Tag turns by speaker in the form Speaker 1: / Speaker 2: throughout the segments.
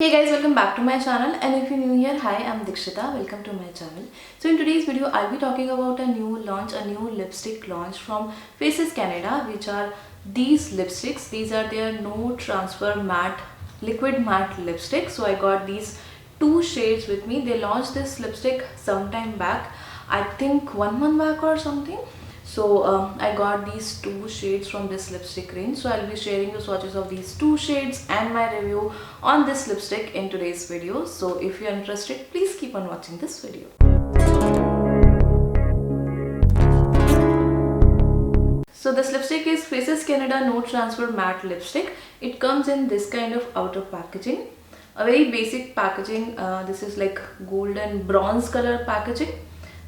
Speaker 1: Hey guys, welcome back to my channel, and if you're new here, hi, I'm Dikshita. Welcome to my channel. So in today's video, I'll be talking about a new lipstick launch from Faces Canada, which are these lipsticks. These are their no transfer matte liquid matte lipstick. So I got these two shades with me. They launched this lipstick sometime back, I think 1 month back or something. So I got these two shades from this lipstick range. So I'll be sharing the swatches of these two shades and my review on this lipstick in today's video. So if you're interested, please keep on watching this video. So this lipstick is Faces Canada No Transfer Matte Lipstick. It comes in this kind of outer packaging. A very basic packaging. This is like golden bronze color packaging.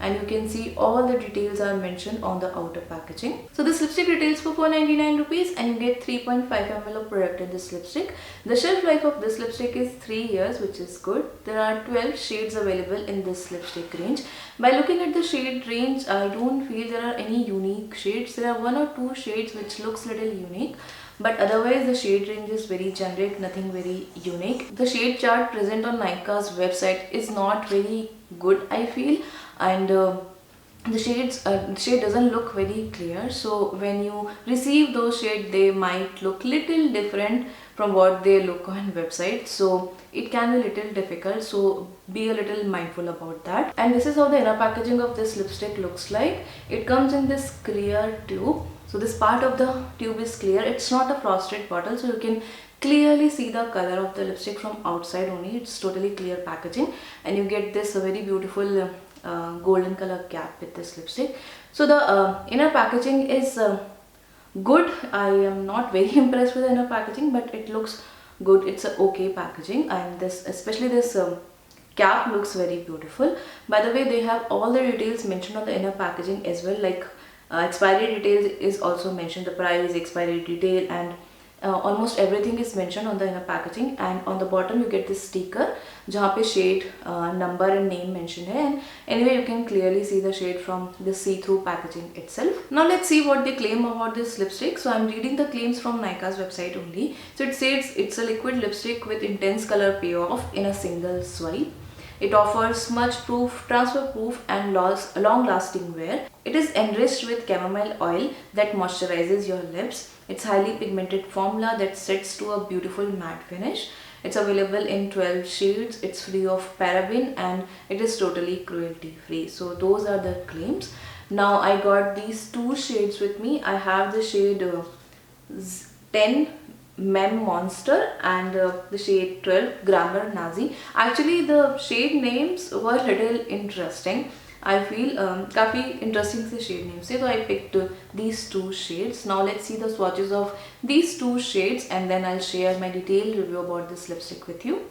Speaker 1: And you can see all the details are mentioned on the outer packaging. So this lipstick retails for 499 rupees and you get 3.5 ml of product in this lipstick. The shelf life of this lipstick is 3 years, which is good. There are 12 shades available in this lipstick range. By looking at the shade range, I don't feel there are any unique shades. There are 1 or 2 shades which looks little unique. But otherwise the shade range is very generic, nothing very unique. The shade chart present on Nykaa's website is not very good, I feel. And the shade doesn't look very clear, so when you receive those shades they might look little different from what they look on website, so it can be little difficult, so be a little mindful about that. And this is how the inner packaging of this lipstick looks like. It comes in this clear tube, so this part of the tube is clear. It's not a frosted bottle, so you can clearly see the color of the lipstick from outside only. It's totally clear packaging, and you get this very beautiful golden color cap with this lipstick. So the inner packaging is good. I am not very impressed with the inner packaging, but it looks good. It's a okay packaging, and this, especially this cap, looks very beautiful. By the way, they have all the details mentioned on the inner packaging as well, like expiry details is also mentioned, the price, expiry detail, and almost everything is mentioned on the inner packaging. And on the bottom you get this sticker जहाँ पे shade number and name mentioned है, and anyway you can clearly see the shade from the see-through packaging itself. Now let's see what they claim about this lipstick. So I'm reading the claims from Nykaa's website only. So it says it's a liquid lipstick with intense color payoff in a single swipe. It offers smudge-proof, transfer-proof and long-lasting wear. It is enriched with chamomile oil that moisturizes your lips. It's highly pigmented formula that sets to a beautiful matte finish. It's available in 12 shades. It's free of paraben and it is totally cruelty-free. So those are the claims. Now I got these two shades with me. I have the shade 10 Mem Monster and the shade 12 Grammar Nazi. Actually the shade names were little interesting. I feel काफ़ी interesting से shade names से, तो I picked these two shades. Now let's see the swatches of these two shades and then I'll share my detailed review about this lipstick with you.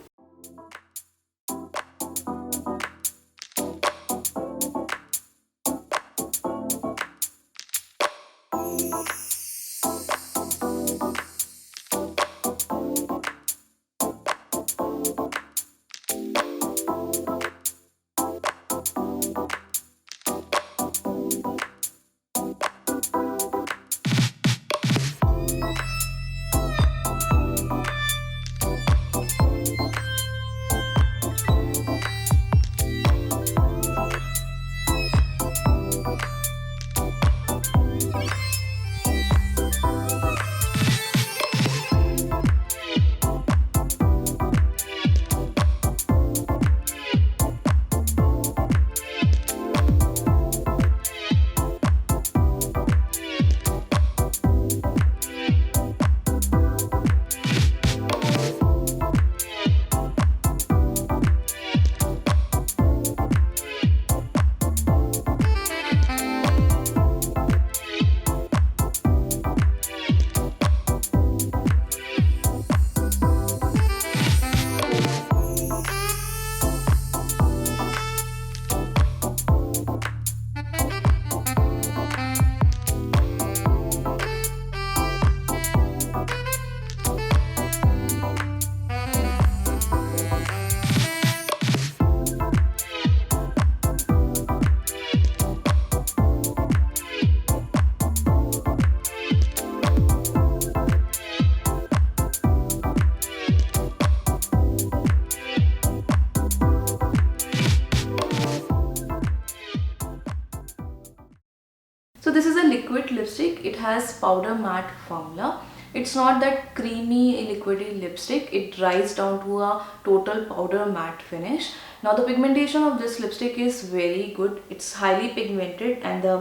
Speaker 1: lipstick. It has powder matte formula. It's not that creamy liquidy lipstick. It dries down to a total powder matte finish. Now the pigmentation of this lipstick is very good. It's highly pigmented and the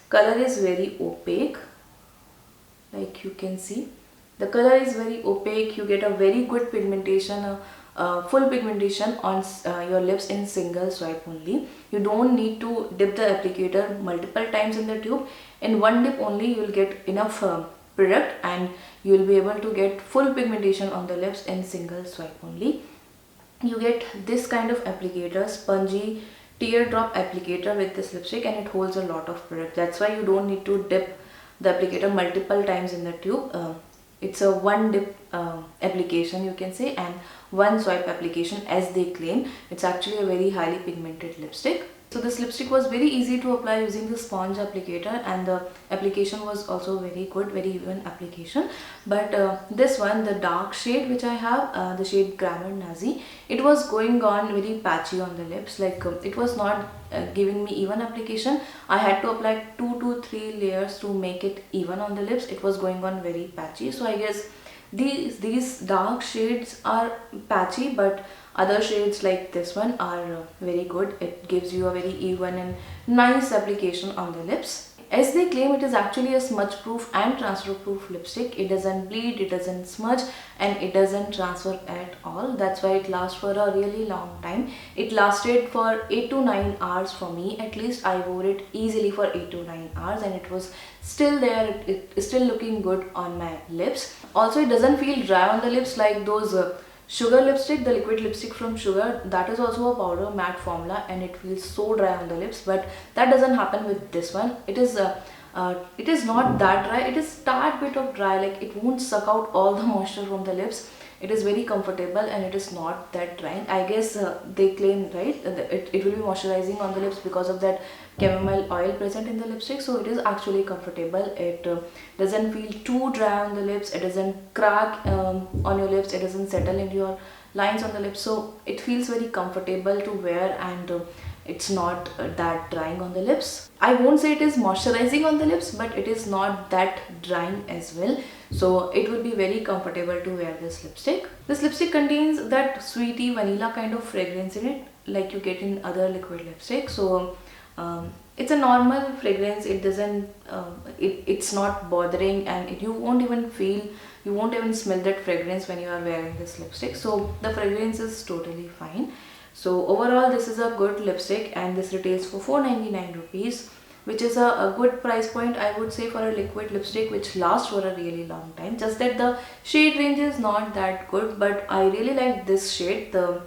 Speaker 1: color is very opaque. Like you can see, the color is very opaque. You get a very good pigmentation, full pigmentation on your lips in single swipe only. You don't need to dip the applicator multiple times in the tube. In one dip only you will get enough product and you will be able to get full pigmentation on the lips in single swipe only. You get this kind of applicator, spongy teardrop applicator with this lipstick, and it holds a lot of product. That's why you don't need to dip the applicator multiple times in the tube. It's a one dip application, you can say, and one swipe application as they claim. It's actually a very highly pigmented lipstick. So this lipstick was very easy to apply using the sponge applicator, and the application was also very good, very even application. But this one, the dark shade which I have, the shade Grammar Nazi, it was going on very patchy on the lips. Like it was not giving me even application. I had to apply 2 to 3 layers to make it even on the lips. It was going on very patchy. So I guess these dark shades are patchy, but other shades like this one are very good. It gives you a very even and nice application on the lips. As they claim, it is actually a smudge proof and transfer proof lipstick. It doesn't bleed, it doesn't smudge, and it doesn't transfer at all. That's why it lasts for a really long time. It lasted for 8 to 9 hours for me. At least I wore it easily for 8 to 9 hours and it was still there. It is still looking good on my lips. Also, it doesn't feel dry on the lips like those Sugar lipstick, the liquid lipstick from Sugar, that is also a powder matte formula and it feels so dry on the lips, but that doesn't happen with this one. It is not that dry. It is tad bit of dry, like it won't suck out all the moisture from the lips. It is very comfortable and it is not that drying. I guess they claim, right, it will be moisturizing on the lips because of that chamomile oil present in the lipstick. So it is actually comfortable. It doesn't feel too dry on the lips. It doesn't crack on your lips. It doesn't settle into your lines on the lips. So it feels very comfortable to wear and it's not that drying on the lips. I won't say it is moisturizing on the lips, but it is not that drying as well. So it will be very comfortable to wear this lipstick. This lipstick contains that sweetie vanilla kind of fragrance in it, like you get in other liquid lipstick. So it's a normal fragrance. It doesn't it's not bothering, and you won't even smell that fragrance when you are wearing this lipstick. So the fragrance is totally fine. So overall, this is a good lipstick and this retails for 499 rupees, which is a good price point, I would say, for a liquid lipstick which lasts for a really long time. Just that the shade range is not that good, but I really like this shade, the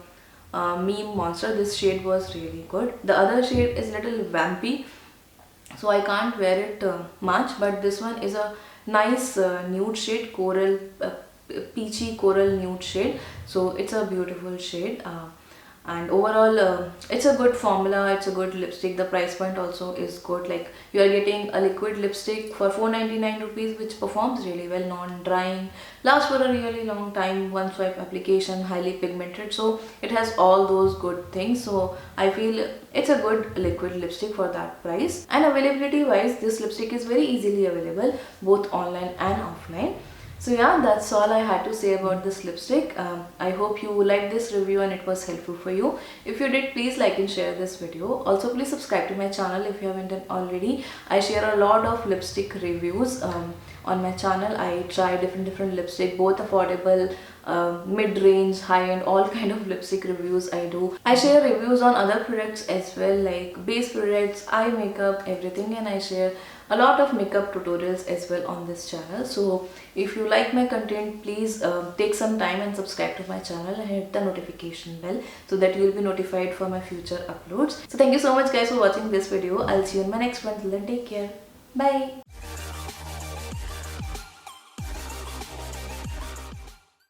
Speaker 1: Meme Monster. This shade was really good. The other shade is little vampy, so I can't wear it much, but this one is a nice nude shade, coral, peachy coral nude shade. So it's a beautiful shade. And overall it's a good formula, it's a good lipstick. The price point also is good. Like you are getting a liquid lipstick for 499 rupees which performs really well, non-drying, lasts for a really long time, one swipe application, highly pigmented. So it has all those good things. So I feel it's a good liquid lipstick for that price. And availability wise, this lipstick is very easily available both online and offline. So yeah, that's all I had to say about this lipstick. I hope you liked this review and it was helpful for you. If you did, please like and share this video. Also, please subscribe to my channel if you haven't done already. I share a lot of lipstick reviews on my channel. I try different lipstick, both affordable, mid-range, high-end, all kind of lipstick reviews I do. I share reviews on other products as well, like base products, eye makeup, everything, and I share a lot of makeup tutorials as well on this channel. So if you like my content, please take some time and subscribe to my channel and hit the notification bell so that you will be notified for my future uploads. So thank you so much guys for watching this video. I'll see you in my next one. Till then, take care. Bye.